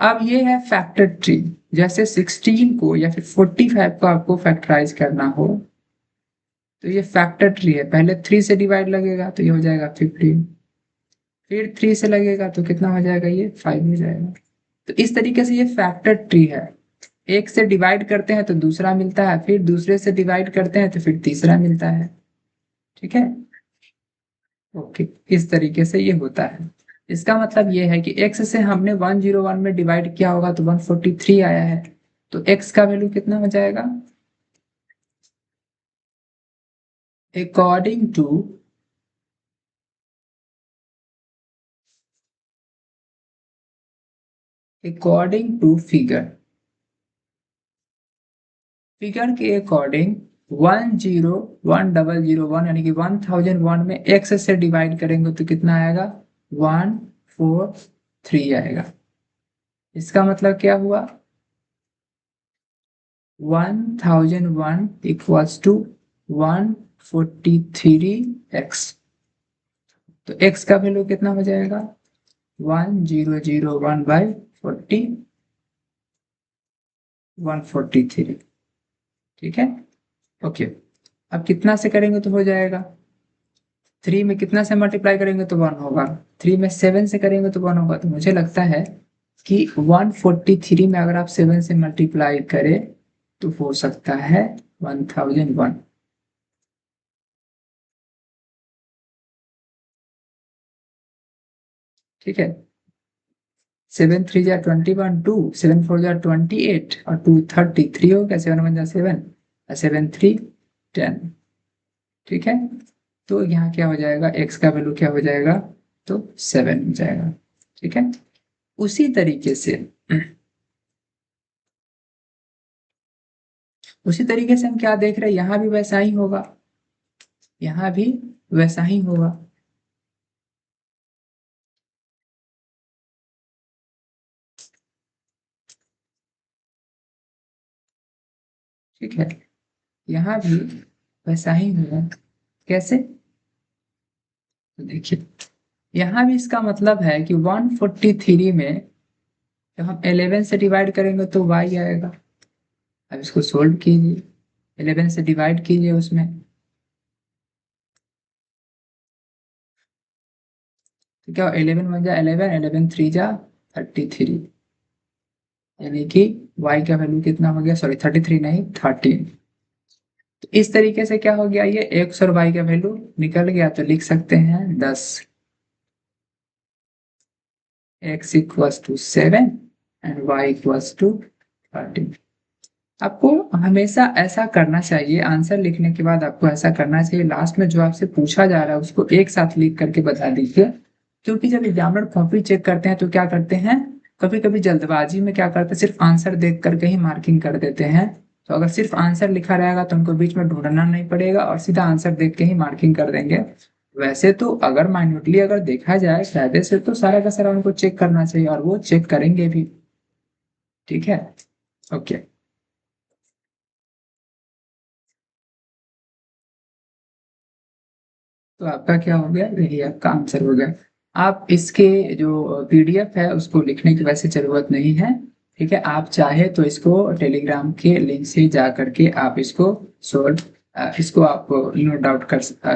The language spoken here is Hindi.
अब ये है फैक्टर ट्री। जैसे 16 को या फिर 45 को आपको फैक्टराइज करना हो तो ये फैक्टर ट्री है। पहले 3 से डिवाइड लगेगा तो ये हो जाएगा 15, फिर 3 से लगेगा तो कितना हो जाएगा, ये 5 हो जाएगा। तो इस तरीके से ये फैक्टर ट्री है। एक से डिवाइड करते हैं तो दूसरा मिलता है, फिर दूसरे से डिवाइड करते हैं तो फिर तीसरा मिलता है। ठीक है, ओके, इस तरीके से ये होता है। इसका मतलब ये है कि x से हमने 101 में डिवाइड किया होगा तो 143 आया है, तो x का वैल्यू कितना हो जाएगा, अकॉर्डिंग टू फिगर के अकॉर्डिंग 101,001 यानी कि 1001 में x से डिवाइड करेंगे तो कितना आएगा, 143 आएगा। इसका मतलब क्या हुआ, 1001 इक्वल्स टू 143x। तो x का वैल्यू कितना हो जाएगा, 1001 बाई 143। ठीक है, ओके। अब कितना से करेंगे तो हो जाएगा, 3 में कितना से मल्टीप्लाई करेंगे तो 1 होगा, 3 में 7 से करेंगे तो 1 होगा। तो मुझे लगता है कि 143 में अगर आप 7 से मल्टीप्लाई करें तो हो सकता है 1001। ठीक है, 7 3 जा 21, 2 7 4 जा 28 और 2 33 हो गया, 7 1 जा 7 और 7 3 10। ठीक है, तो यहाँ क्या हो जाएगा, x का वैल्यू क्या हो जाएगा, तो 7 हो जाएगा। ठीक है, उसी तरीके से हम क्या देख रहे हैं, यहाँ भी वैसा ही होगा, यहाँ भी वैसा ही होगा। ठीक है, यहाँ भी वैसा ही होगा। कैसे, तो देखिए यहाँ भी इसका मतलब है कि 143 में जब हम 11 से डिवाइड करेंगे तो y आएगा। अब इसको सोल्व कीजिए, 11 से डिवाइड कीजिए उसमें, तो क्या 11 1 जा 11, 11 3 जा 33, यानी कि y का वैल्यू कितना हो गया, सॉरी 33 नहीं 13। तो इस तरीके से क्या हो गया, ये x और y का वैल्यू निकल गया। तो लिख सकते हैं 10, x equals to 7 and y equals to 13। आपको हमेशा ऐसा करना चाहिए, आंसर लिखने के बाद आपको ऐसा करना चाहिए, लास्ट में जो आपसे पूछा जा रहा है उसको एक साथ लिख करके बता दीजिए। क्योंकि जब एग्जामिनर कॉपी चेक करते हैं तो क्या करते हैं, कभी कभी जल्दबाजी में क्या करते हैं, सिर्फ आंसर देख करके ही मार्किंग कर देते हैं। तो अगर सिर्फ आंसर लिखा रहेगा तो उनको बीच में ढूंढना नहीं पड़ेगा और सीधा आंसर देख के ही मार्किंग कर देंगे। वैसे तो अगर माइन्यूटली अगर देखा जाए कायदे से तो सारा का सारा उनको चेक करना चाहिए और वो चेक करेंगे भी। ठीक है, ओके। तो आपका क्या हो गया, यही आपका आंसर हो गया। आप इसके जो पीडीएफ है उसको लिखने की वैसे जरूरत नहीं है। ठीक है, आप चाहे तो इसको टेलीग्राम के लिंक से जा करके आप इसको सोल्व, इसको आप नोट आउट कर